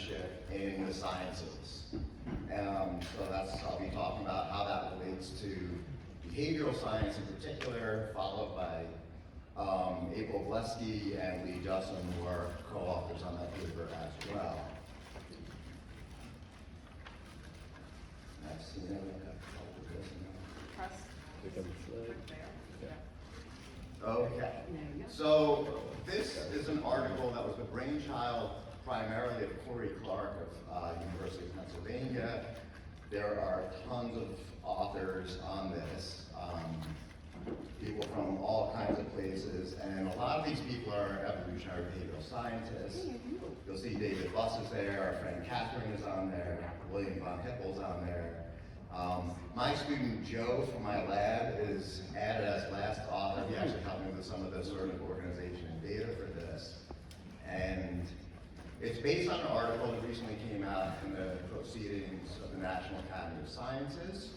self-censorship in the sciences. I'll be talking about how that relates to behavioral science in particular, followed by April Blesky and Lee Justin, who are co-authors on that paper as well. I've seen it. Press. Okay, so this is an article that was the brainchild primarily of Corey Clark of University of Pennsylvania. There are tons of authors on this, people from all kinds of places, and a lot of these people are evolutionary behavioral scientists. You'll see David Buss is there, our friend Catherine is on there, William von Hippel's on there. My student Joe from my lab is added as last author. He actually helped me with some of the sort of organization and data for this. And it's based on an article that recently came out in the Proceedings of the National Academy of Sciences.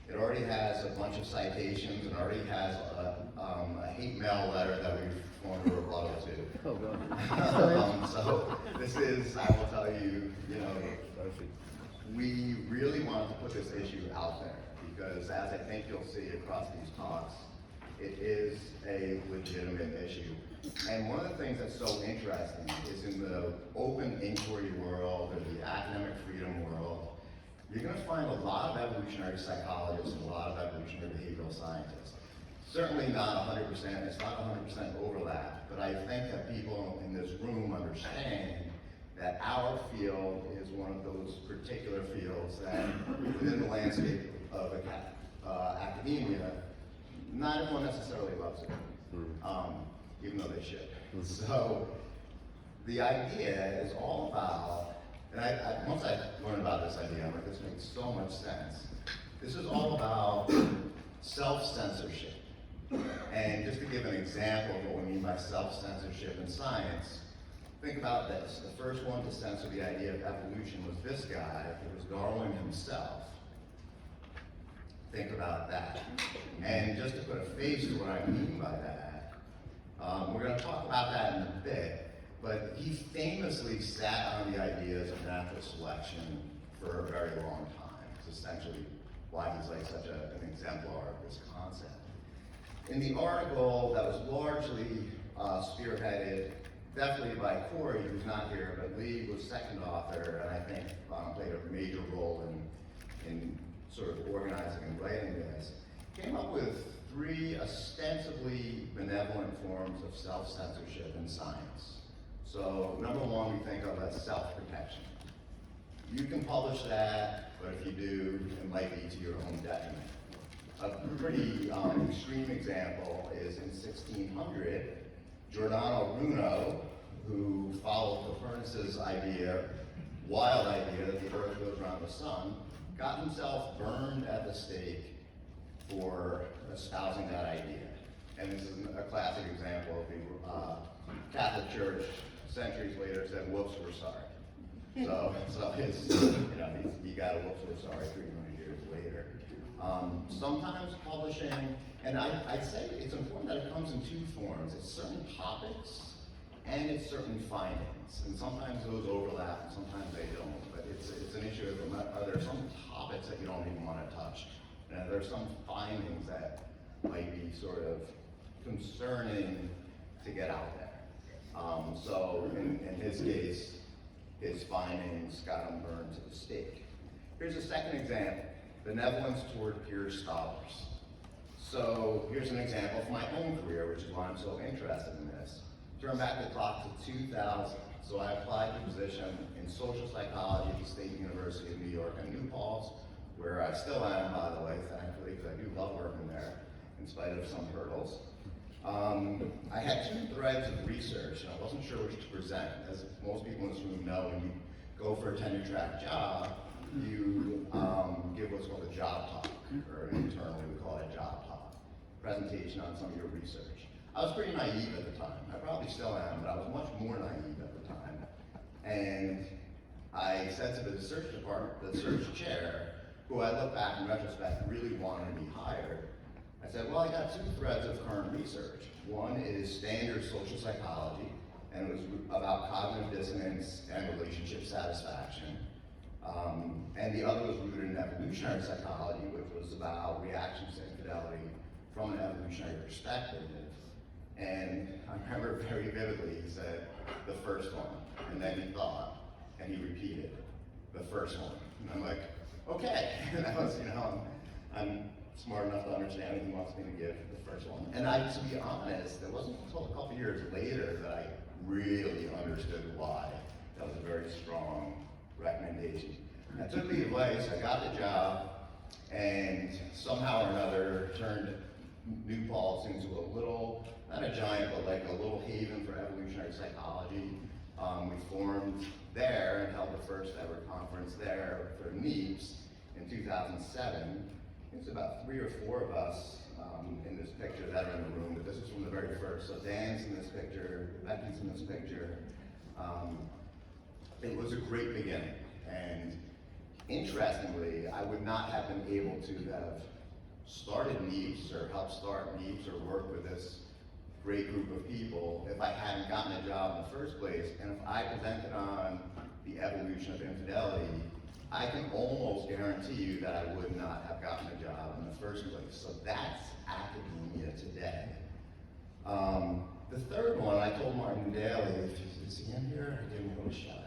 It already has a bunch of citations and already has a hate mail letter that we've formed a rebuttal to. Oh, God. So this is, I will tell you, we really wanted to put this issue out there because, as I think you'll see across these talks, it is a legitimate issue. And one of the things that's so interesting is in the open inquiry world or the academic freedom world, you're going to find a lot of evolutionary psychologists and a lot of evolutionary behavioral scientists. Certainly not 100%, it's not 100% overlap, but I think that people in this room understand that our field is one of those particular fields that within the landscape of academia, not everyone necessarily loves it, even though they should. So the idea is all about, and once I learned about this idea, I'm like, this makes so much sense. This is all about self-censorship. And just to give an example of what we mean by self-censorship in science, think about this. The first one to censor the idea of evolution was this guy. It was Darwin himself. Think about that. And just to put a face to what I mean by that, we're going to talk about that in a bit, but he famously sat on the ideas of natural selection for a very long time. It's essentially why he's like such an exemplar of this concept. In the article that was largely spearheaded definitely by Corey, who's not here, but Lee was second author, and I think played a major role in sort of organizing and writing this, came up with 3 ostensibly benevolent forms of self-censorship in science. So number 1 we think of as self-protection. You can publish that, but if you do, it might be to your own detriment. A pretty extreme example is in 1600, Giordano Bruno, who followed Copernicus' wild idea that the Earth goes around the sun, got himself burned at the stake for espousing that idea. And this is a classic example of the Catholic Church centuries later said, "Whoops, we're sorry." So he got a "whoops, we're sorry" 300 years later. Sometimes publishing, and I'd say it's important that it comes in 2 forms. It's certain topics and it's certain findings. And sometimes those overlap and sometimes they don't. But it's an issue of are there some topics that you don't even want to touch? And are there some findings that might be sort of concerning to get out there? So in his case, his findings got him burned to the stake. Here's a second example. Benevolence toward peer scholars. So here's an example from my own career, which is why I'm so interested in this. Turn back the clock to 2000. So I applied to a position in social psychology at the State University of New York in New Paltz, where I still am, by the way, thankfully, because I do love working there, in spite of some hurdles. I had 2 threads of research, and I wasn't sure which to present. As most people in this room know, when you go for a tenure-track job, you give what's called a job talk, or internally we call it a job talk, presentation on some of your research. I was pretty naive at the time. I probably still am, but I was much more naive at the time. And I said to the research department, the research chair, who I look back in retrospect really wanted to be hired, I said, well, I got 2 threads of current research. One is standard social psychology, and it was about cognitive dissonance and relationship satisfaction. And the other was rooted in evolutionary psychology, which was about reactions to infidelity from an evolutionary perspective. And I remember very vividly, he said, the first one, and then he thought, and he repeated, the first one. And I'm like, okay. And that was, I'm smart enough to understand he wants me to give the first one. And to be honest, it wasn't until a couple years later that I really understood why. That was a very strong recommendation. I took the advice, I got the job, and somehow or another turned New Paltz into a little, not a giant, but like a little haven for evolutionary psychology. We formed there and held the first ever conference there for NEEPS in 2007. It's about 3 or 4 of us in this picture that are in the room, but this is from the very first. So Dan's in this picture, Becky's in this picture. It was a great beginning, and interestingly, I would not have been able to have started NEEPS or helped start NEEPS or work with this great group of people if I hadn't gotten a job in the first place. And if I presented on the evolution of infidelity, I can almost guarantee you that I would not have gotten a job in the first place. So that's academia today. The third one, I told Martin Daly, is he in here? I gave him a little shout out.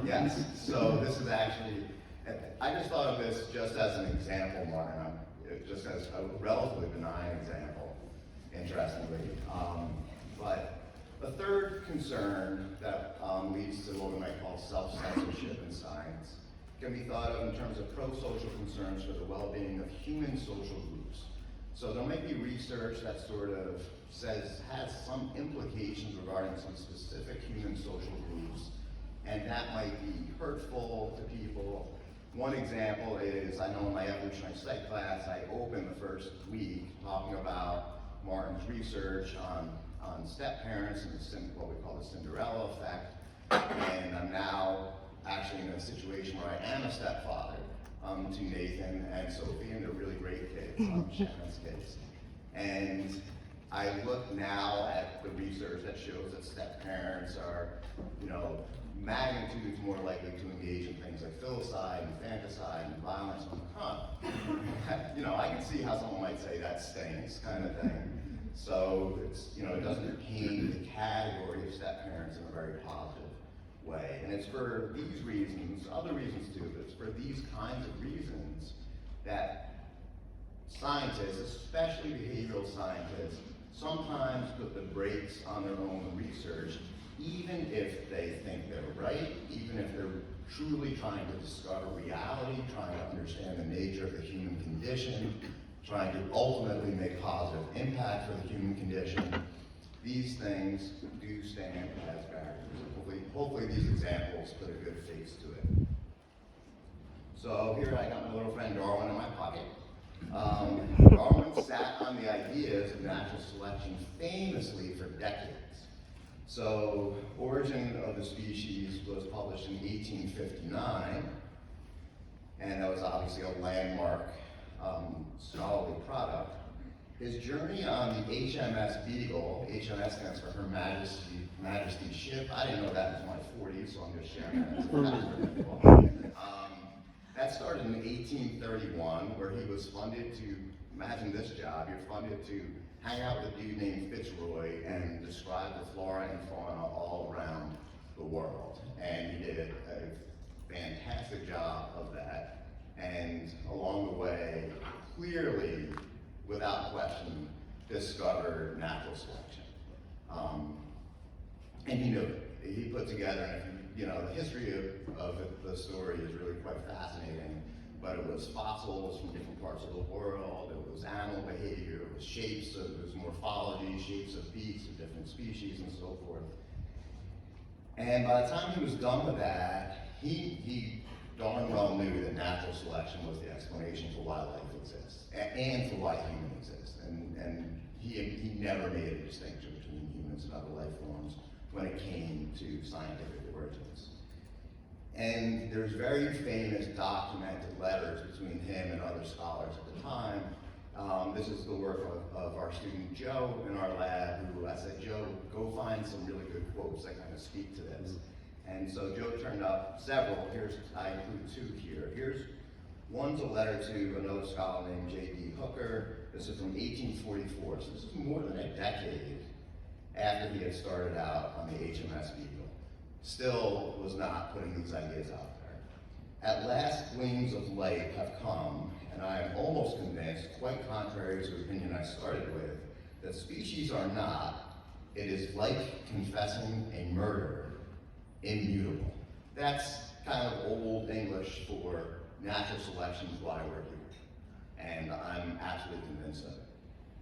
Yes, so this is actually, I just thought of this just as an example, Martin, just as a relatively benign example, interestingly. But the third concern that leads to what we might call self-censorship in science can be thought of in terms of pro-social concerns for the well-being of human social groups. So there might be research that sort of has some implications regarding some specific human social groups, and that might be hurtful to people. One example is, I know in my evolutionary psych class, I opened the first week talking about Martin's research on step-parents and what we call the Cinderella effect. And I'm now actually in a situation where I am a stepfather to Nathan and Sophie, and they're really great kids, Shannon's kids. And I look now at the research that shows that step-parents are, magnitudes more likely to engage in things like filicide and fanticide and violence on the front. I can see how someone might say that stinks, kind of thing. So it's, it doesn't paint the category of step-parents in a very positive way. And it's for these reasons, other reasons too, but it's for these kinds of reasons that scientists, especially behavioral scientists, sometimes put the brakes on their own research, even if they think they're right, even if they're truly trying to discover reality, trying to understand the nature of the human condition, trying to ultimately make positive impact for the human condition. These things do stand as barriers. Hopefully these examples put a good face to it. So here I got my little friend Darwin in my pocket. Darwin sat on the ideas of natural selection famously for decades. So, Origin of the Species was published in 1859, and that was obviously a landmark scholarly product. His journey on the HMS Beagle, HMS stands for Her Majesty's ship. I didn't know that until my 40s, so I'm just sharing that. That started in 1831, where he was funded to, imagine this job, you're funded to hang out with a dude named Fitzroy and describe the flora and fauna all around the world. And he did a fantastic job of that. And along the way, clearly, without question, discovered natural selection. And he knew it. He put together, and the history of the story is really quite fascinating, but it was fossils from different parts of the world, it was animal behavior, it was shapes, so it was morphology, shapes of beaks of different species and so forth. And by the time he was done with that, he darn well knew that natural selection was the explanation for why life exists, and for why humans exist. And he never made a distinction between humans and other life forms when it came to scientific origins. And there's very famous documented letters between him and other scholars at the time This is the work of our student Joe in our lab, who I said, Joe, go find some really good quotes that kind of speak to this. And so Joe turned up several. I include two here. Here's one's a letter to another scholar named J.D. Hooker. This is from 1844, so this is more than a decade after he had started out on the HMS Beagle. Still was not putting these ideas out there. At last, gleams of light have come, and I am almost convinced, quite contrary to the opinion I started with, that species are not, it is like confessing a murder, immutable. That's kind of old English for natural selection is why we're here. And I'm absolutely convinced of it.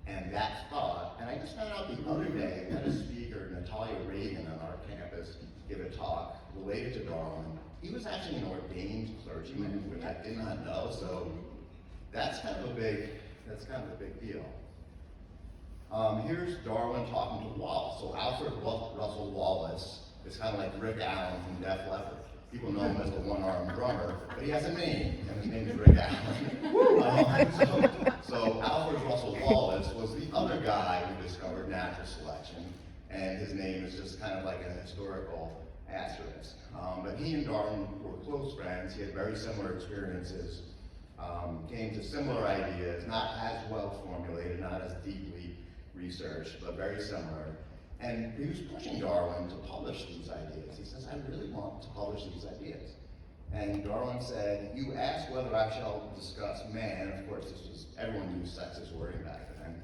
And that thought, and I just found out the other day, we had a speaker, Natalia Reagan, on our campus, give a talk related to Darwin. He was actually an ordained clergyman, which I did not know, so that's kind of a big deal. Here's Darwin talking to Wallace. So Alfred Russel Wallace is kind of like Rick Allen from Def Leppard. People know him as the one-armed drummer, but he has a name, and his name is Rick Allen. So Alfred Russel Wallace was the other guy who discovered natural selection, and his name is just kind of like a historical asterisk. But he and Darwin were close friends. He had very similar experiences, came to similar ideas, not as well formulated, not as deeply researched, but very similar. And he was pushing Darwin to publish these ideas. He says, I really want to publish these ideas. And Darwin said, you ask whether I shall discuss man. Of course, this was, everyone used sexist wording back then,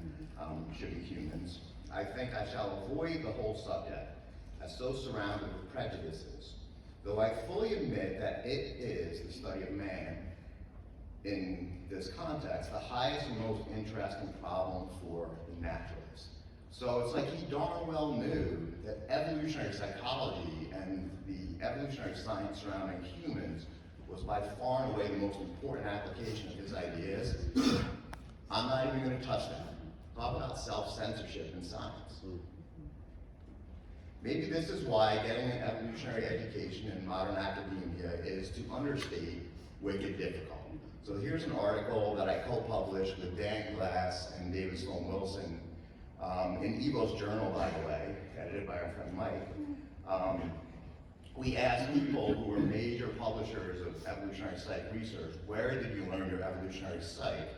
should be humans. I think I shall avoid the whole subject, as so surrounded with prejudices, though I fully admit that it is the study of man in this context, the highest and most interesting problem for the naturalist. So it's like he darn well knew that evolutionary psychology and the evolutionary science surrounding humans was by far and away the most important application of his ideas. I'm not even going to touch that. Talk about self-censorship in science. Maybe this is why getting an evolutionary education in modern academia is, to understate, wicked difficult. So here's an article that I co-published with Dan Glass and David Sloan Wilson in Evo's journal, by the way, edited by our friend Mike. We asked people who were major publishers of evolutionary psych research, where did you learn your evolutionary psych?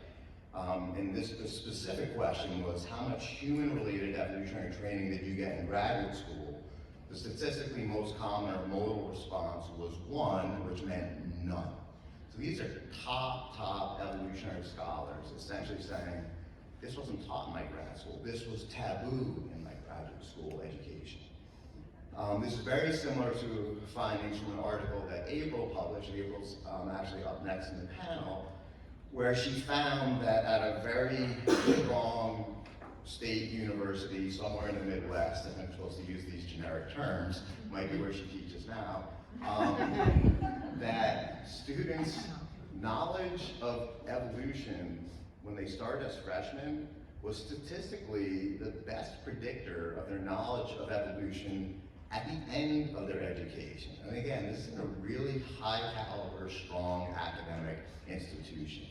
And the specific question was, how much human-related evolutionary training did you get in graduate school? The statistically most common or modal response was 1, which meant none. So these are top evolutionary scholars essentially saying, this wasn't taught in my grad school. This was taboo in my graduate school education. This is very similar to findings from an article that April published. April's actually up next in the panel, where she found that at a very strong state university somewhere in the Midwest, and I'm supposed to use these generic terms, might be where she teaches now, that students' knowledge of evolution when they start as freshmen was statistically the best predictor of their knowledge of evolution at the end of their education. And again, this is in a really high caliber, strong academic institution.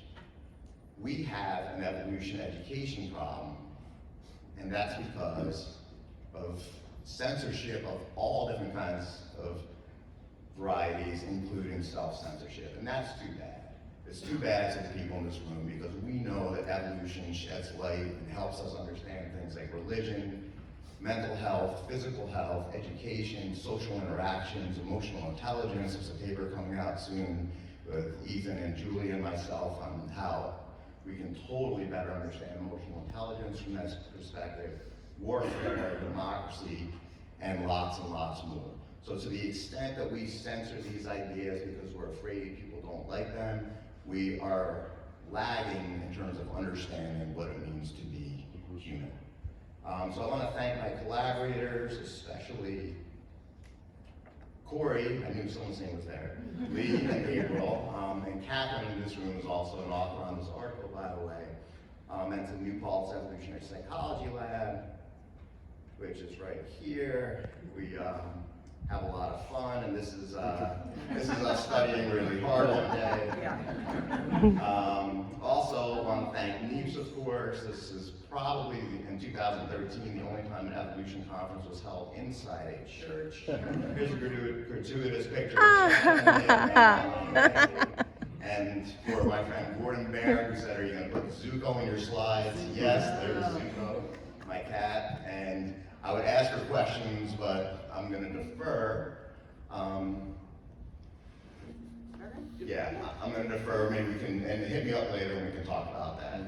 We have an evolution education problem, and that's because of censorship of all different kinds of varieties, including self-censorship, and that's too bad. It's too bad to the people in this room, because we know that evolution sheds light and helps us understand things like religion, mental health, physical health, education, social interactions, emotional intelligence. There's a paper coming out soon with Ethan and Julie and myself on how we can totally better understand emotional intelligence from that perspective, warfare, democracy, and lots more. So to the extent that we censor these ideas because we're afraid people don't like them, we are lagging in terms of understanding what it means to be human. So I want to thank my collaborators, especially Corey, I knew someone's name was there, Lee and April, and Catherine in this room is also an author on this article, by the way, and to New Paltz Evolutionary Psychology Lab, which is right here. We have a lot of fun, and this is us studying really hard one day. Also, want to thank NEEPS, of course. This is probably, in 2013, the only time an evolution conference was held inside a church. Here's a gratuitous picture of Shannon. And for my friend Gordon Bear, who said, are you going to put Zuko in your slides? Yes, there's Zuko, my cat. And I would ask for questions, but I'm going to defer. Yeah, I'm going to defer. Maybe we can, and hit me up later and we can talk about that.